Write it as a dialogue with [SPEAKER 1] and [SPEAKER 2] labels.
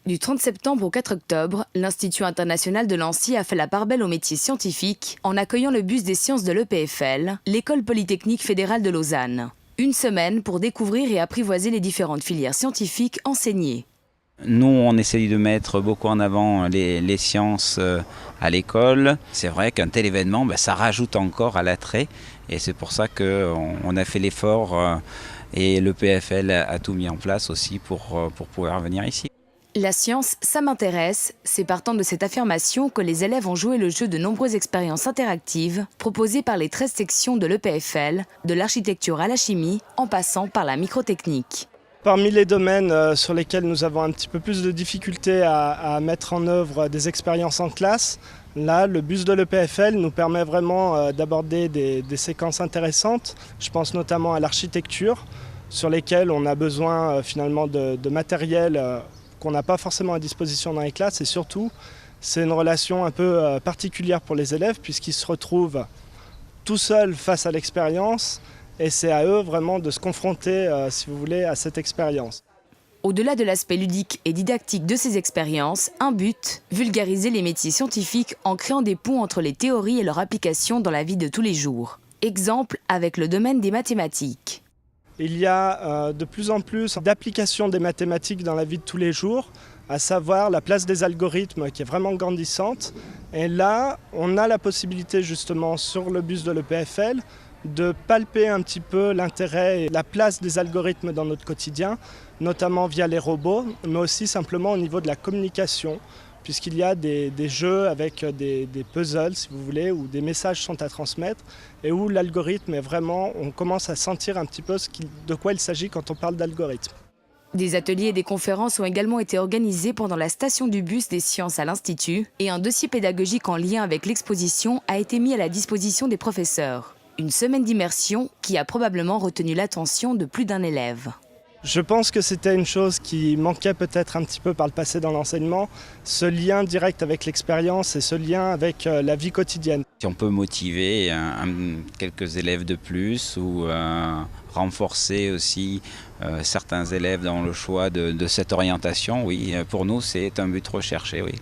[SPEAKER 1] Du 30 septembre au 4 octobre, l'Institut international de Nancy a fait la part belle aux métiers scientifiques en accueillant le bus des sciences de l'EPFL, l'École polytechnique fédérale de Lausanne. Une semaine pour découvrir et apprivoiser les différentes filières scientifiques enseignées.
[SPEAKER 2] Nous, on essaye de mettre beaucoup en avant les sciences à l'école. C'est vrai qu'un tel événement, ça rajoute encore à l'attrait. Et c'est pour ça qu'on a fait l'effort et le PFL a tout mis en place aussi pour pouvoir venir ici.
[SPEAKER 1] La science, ça m'intéresse. C'est partant de cette affirmation que les élèves ont joué le jeu de nombreuses expériences interactives proposées par les 13 sections de l'EPFL, de l'architecture à la chimie, en passant par la microtechnique.
[SPEAKER 3] Parmi les domaines sur lesquels nous avons un petit peu plus de difficultés à mettre en œuvre des expériences en classe, là, le bus de l'EPFL nous permet vraiment d'aborder des séquences intéressantes. Je pense notamment à l'architecture, sur lesquelles on a besoin finalement de matériel qu'on n'a pas forcément à disposition dans les classes. Et surtout, c'est une relation un peu particulière pour les élèves, puisqu'ils se retrouvent tout seuls face à l'expérience. Et c'est à eux vraiment de se confronter, si vous voulez, à cette expérience.
[SPEAKER 1] Au-delà de l'aspect ludique et didactique de ces expériences, un but, vulgariser les métiers scientifiques en créant des ponts entre les théories et leur application dans la vie de tous les jours. Exemple avec le domaine des mathématiques.
[SPEAKER 3] Il y a de plus en plus d'applications des mathématiques dans la vie de tous les jours, à savoir la place des algorithmes qui est vraiment grandissante. Et là, on a la possibilité justement sur le bus de l'EPFL de palper un petit peu l'intérêt et la place des algorithmes dans notre quotidien, notamment via les robots, mais aussi simplement au niveau de la communication, puisqu'il y a des jeux avec des puzzles, si vous voulez, où des messages sont à transmettre, et où l'algorithme est vraiment, on commence à sentir un petit peu de quoi il s'agit quand on parle d'algorithme.
[SPEAKER 1] Des ateliers et des conférences ont également été organisés pendant la station du bus des sciences à l'Institut, et un dossier pédagogique en lien avec l'exposition a été mis à la disposition des professeurs. Une semaine d'immersion qui a probablement retenu l'attention de plus d'un élève.
[SPEAKER 3] Je pense que c'était une chose qui manquait peut-être un petit peu par le passé dans l'enseignement, ce lien direct avec l'expérience et ce lien avec la vie quotidienne.
[SPEAKER 2] Si on peut motiver quelques élèves de plus ou renforcer aussi certains élèves dans le choix de cette orientation, oui, pour nous c'est un but recherché, oui.